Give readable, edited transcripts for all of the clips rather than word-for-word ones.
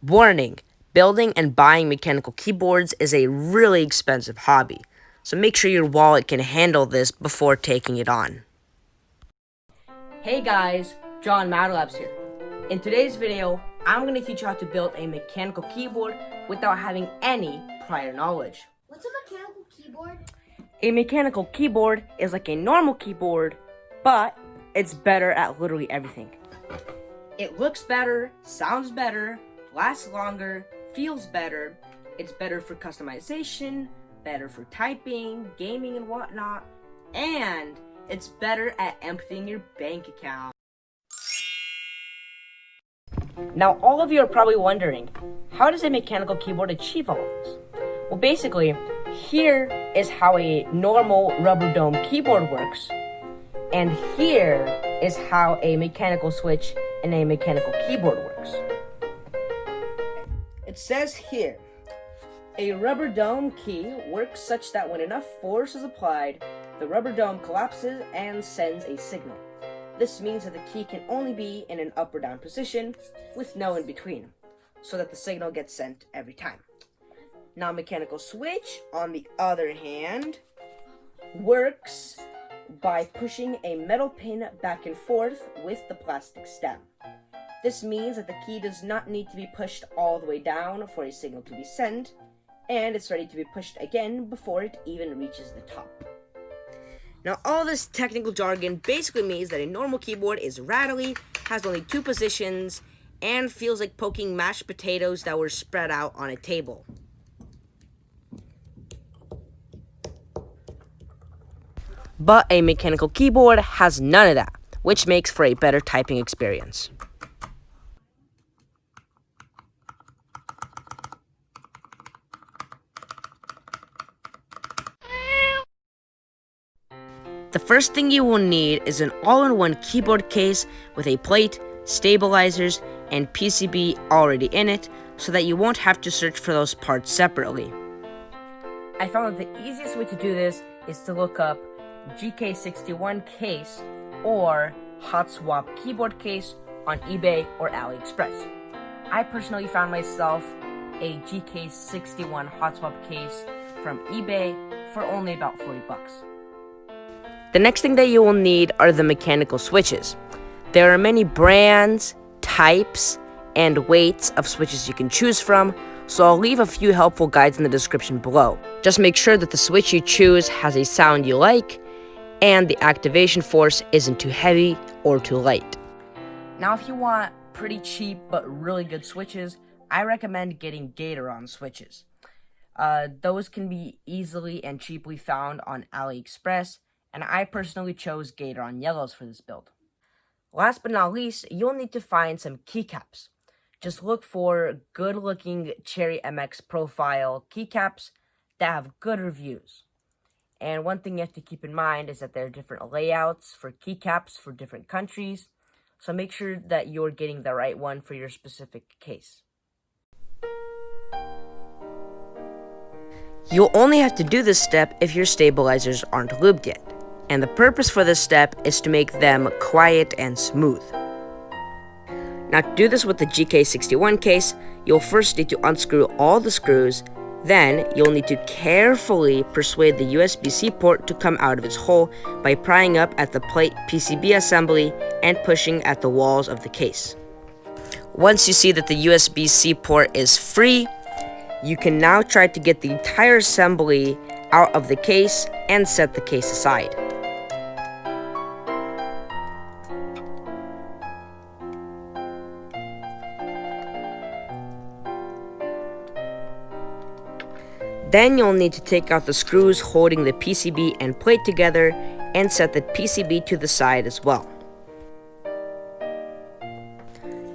Warning, building and buying mechanical keyboards is a really expensive hobby, so make sure your wallet can handle this before taking it on. Hey guys, JohnMadLabs here. In today's video, I'm going to teach you how to build a mechanical keyboard without having any prior knowledge. What's a mechanical keyboard? A mechanical keyboard is like a normal keyboard, but it's better at literally everything. It looks better, sounds better, lasts longer, feels better, it's better for customization, better for typing, gaming and whatnot, and it's better at emptying your bank account. Now all of you are probably wondering, how does a mechanical keyboard achieve all of this? Well, basically, here is how a normal rubber dome keyboard works, and here is how a mechanical switch in a mechanical keyboard works. It says here, a rubber dome key works such that when enough force is applied, the rubber dome collapses and sends a signal. This means that the key can only be in an up or down position with no in between, so that the signal gets sent every time. Now, mechanical switch, on the other hand, works by pushing a metal pin back and forth with the plastic stem. This means that the key does not need to be pushed all the way down for a signal to be sent, and it's ready to be pushed again before it even reaches the top. Now, all this technical jargon basically means that a normal keyboard is rattly, has only two positions, and feels like poking mashed potatoes that were spread out on a table. But a mechanical keyboard has none of that, which makes for a better typing experience. The first thing you will need is an all-in-one keyboard case with a plate, stabilizers, and PCB already in it, so that you won't have to search for those parts separately. I found that the easiest way to do this is to look up GK61 case or hot swap keyboard case on eBay or AliExpress. I personally found myself a GK61 hot swap case from eBay for only about 40 bucks. The next thing that you will need are the mechanical switches. There are many brands, types, and weights of switches you can choose from, so I'll leave a few helpful guides in the description below. Just make sure that the switch you choose has a sound you like, and the activation force isn't too heavy or too light. Now, if you want pretty cheap but really good switches, I recommend getting Gatoron switches. Those can be easily and cheaply found on AliExpress, and I personally chose Gatoron Yellows for this build. Last but not least, you'll need to find some keycaps. Just look for good-looking Cherry MX profile keycaps that have good reviews. And one thing you have to keep in mind is that there are different layouts for keycaps for different countries, so make sure that you're getting the right one for your specific case. You'll only have to do this step if your stabilizers aren't lubed yet, and the purpose for this step is to make them quiet and smooth. Now, to do this with the GK61 case, you'll first need to unscrew all the screws. Then, you'll need to carefully persuade the USB-C port to come out of its hole by prying up at the plate PCB assembly and pushing at the walls of the case. Once you see that the USB-C port is free, you can now try to get the entire assembly out of the case and set the case aside. Then you'll need to take out the screws holding the PCB and plate together and set the PCB to the side as well.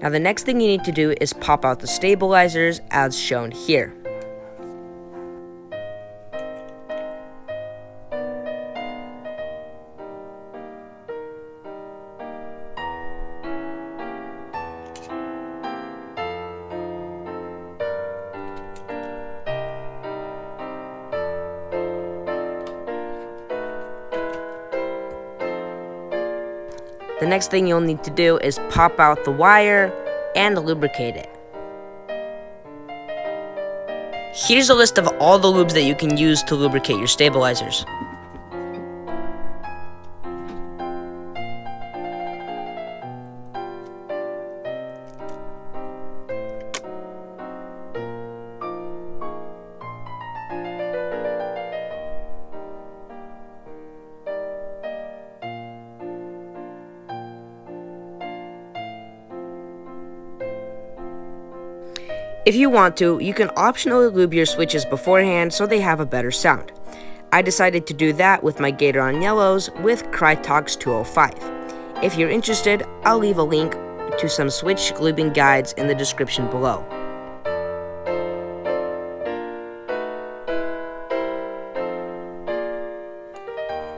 Now, the next thing you need to do is pop out the stabilizers as shown here. The next thing you'll need to do is pop out the wire and lubricate it. Here's a list of all the lubes that you can use to lubricate your stabilizers. If you want to, you can optionally lube your switches beforehand so they have a better sound. I decided to do that with my Gator on Yellows with Crytox 205. If you're interested, I'll leave a link to some switch lubing guides in the description below.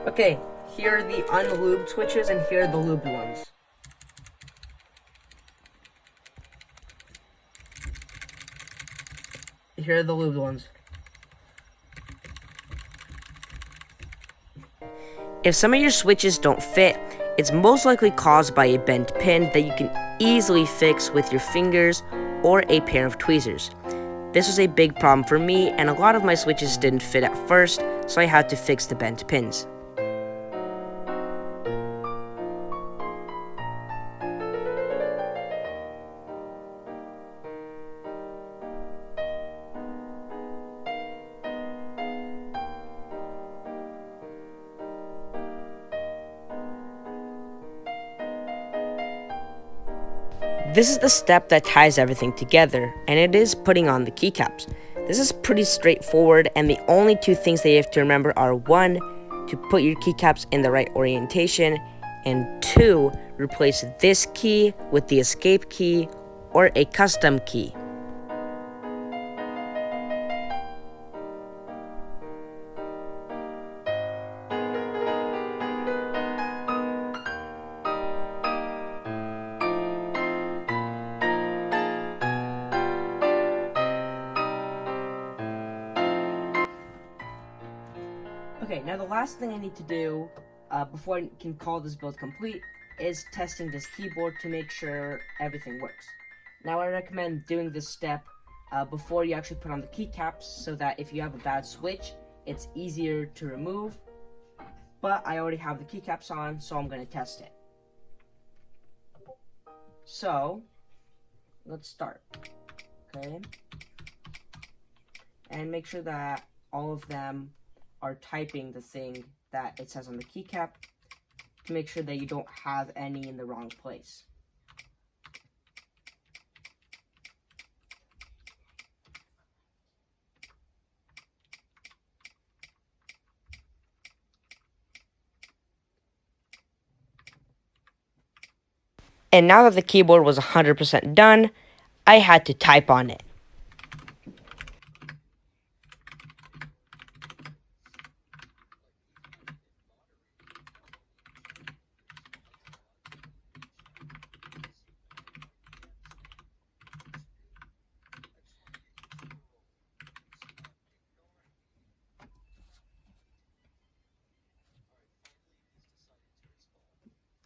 Okay, here are the unlubed switches and here are the lubed ones. Here are the lubed ones. If some of your switches don't fit, it's most likely caused by a bent pin that you can easily fix with your fingers or a pair of tweezers. This was a big problem for me, and a lot of my switches didn't fit at first, so I had to fix the bent pins. This is the step that ties everything together, and it is putting on the keycaps. This is pretty straightforward, and the only two things that you have to remember are 1, to put your keycaps in the right orientation, and 2, replace this key with the escape key or a custom key. Okay, now the last thing I need to do before I can call this build complete is testing this keyboard to make sure everything works. Now I recommend doing this step before you actually put on the keycaps so that if you have a bad switch, it's easier to remove. But I already have the keycaps on, so I'm going to test it. So, let's start. Okay. And make sure that all of them are typing the thing that it says on the keycap to make sure that you don't have any in the wrong place. And now that the keyboard was 100% done, I had to type on it.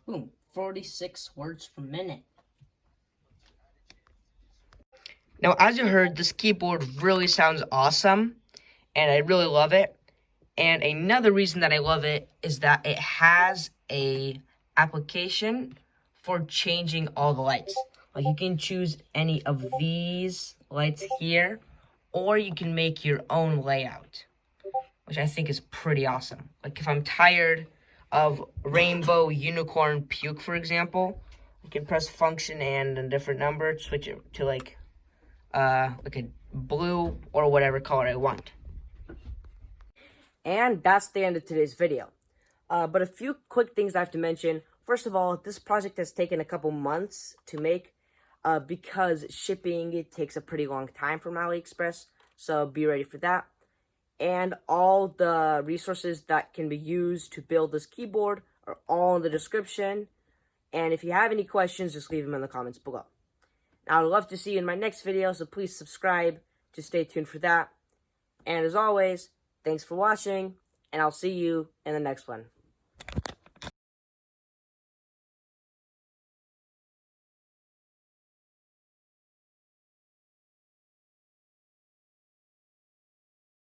Boom, 46 words per minute. Now, as you heard, this keyboard really sounds awesome, and I really love it. And another reason that I love it is that it has a application for changing all the lights. Like, you can choose any of these lights here, or you can make your own layout, which I think is pretty awesome. Like, if I'm tired of rainbow, unicorn, puke, for example, I can press function and a different number, switch it to like a blue or whatever color I want. And that's the end of today's video. But a few quick things I have to mention. First of all, this project has taken a couple months to make because shipping takes a pretty long time from AliExpress, so be ready for that. And all the resources that can be used to build this keyboard are all in the description. And if you have any questions, just leave them in the comments below. Now, I'd love to see you in my next video, so please subscribe to stay tuned for that. And as always, thanks for watching, and I'll see you in the next one.